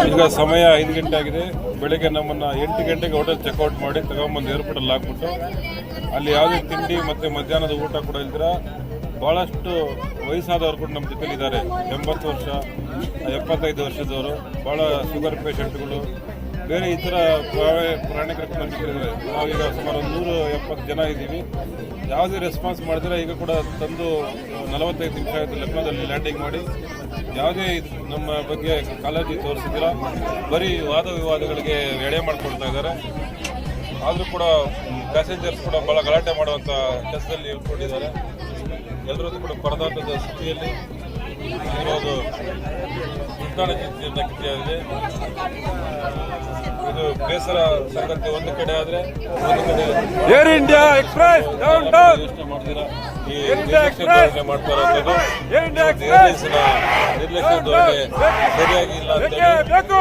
ಈಗ ಸಮಯ 5 ಗಂಟೆ ಆಗಿದೆ. ಬೆಳಗ್ಗೆ ನಮ್ಮನ್ನ 8 ಗಂಟೆಗೆ ಹೋಟೆಲ್ ಚೆಕ್ಔಟ್ ಮಾಡಿ ತಗೊಂಬಂದು ಏರ್ಪೋರ್ಟಲ್ಲಿ ಹಾಕ್ಬಿಟ್ಟು ಅಲ್ಲಿ ಯಾವುದೇ ತಿಂಡಿ ಮತ್ತೆ ಮಧ್ಯಾಹ್ನದ ಊಟ ಕೂಡ ಇಲ್ದಿರ ಬಹಳಷ್ಟು ವಯಸ್ಸಾದವರು ಕೂಡ ನಮ್ಮ ಜೊತೆಲಿ ಇದ್ದಾರೆ. 80 ವರ್ಷ 75 ವರ್ಷದವರು, ಬಹಳ ಶುಗರ್ ಪೇಷಂಟ್ಗಳು, ಬೇರೆ ಇತರ ಪ್ರಾಣಿಕರು ನಮ್ಮ ಜೊತೆಲಿದ್ದಾರೆ. ನಾವೀಗ ಸುಮಾರು 170 ಜನ ಇದ್ದೀವಿ. ಯಾವುದೇ ರೆಸ್ಪಾನ್ಸ್ ಮಾಡಿದ್ರೆ ಈಗ ಕೂಡ ತಂದು 45 ನಿಮಿಷ ಆಯಿತು ಲಕ್ನೋದಲ್ಲಿ ಲ್ಯಾಂಡಿಂಗ್ ಮಾಡಿ. ಯಾವುದೇ ನಮ್ಮ ಬಗ್ಗೆ ಕಾಳಜಿ ತೋರಿಸಿದಿರ, ಬರೀ ವಾದ ವಿವಾದಗಳಿಗೆ ಎಡೆ ಮಾಡ್ಕೊಳ್ತಾ ಇದ್ದಾರೆ. ಆದರೂ ಕೂಡ ಪ್ಯಾಸೆಂಜರ್ಸ್ ಕೂಡ ಬಹಳ ಗಲಾಟೆ ಮಾಡುವಂಥ ಕೆಲಸದಲ್ಲಿ ಇಳ್ಕೊಂಡಿದ್ದಾರೆ. ಎಲ್ಲರದ್ದು ಕೂಡ ಪರದಾಟದ ಸ್ಥಿತಿಯಲ್ಲಿ ಇರೋದು ಉಂಟಾಗಿದೆ. ಇದು ಬೇಸರ ಸಂಗತಿ ಒಂದು ಕಡೆ ಆದ್ರೆ, ಒಂದು ಕಡೆ ಏರ್ ಇಂಡಿಯಾ ಎಕ್ಸ್ಪ್ರೆಸ್ ಯೋಚನೆ ಮಾಡ್ತೀರಾ ಈ ನಿರ್ಲಕ್ಷ್ಯ ಮಾಡ್ತಾ ಇರೋದು ನಿರ್ಲಕ್ಷ್ಯ ಧೋರಣೆ ಸರಿಯಾಗಿ ಇಲ್ಲ ಅಂತ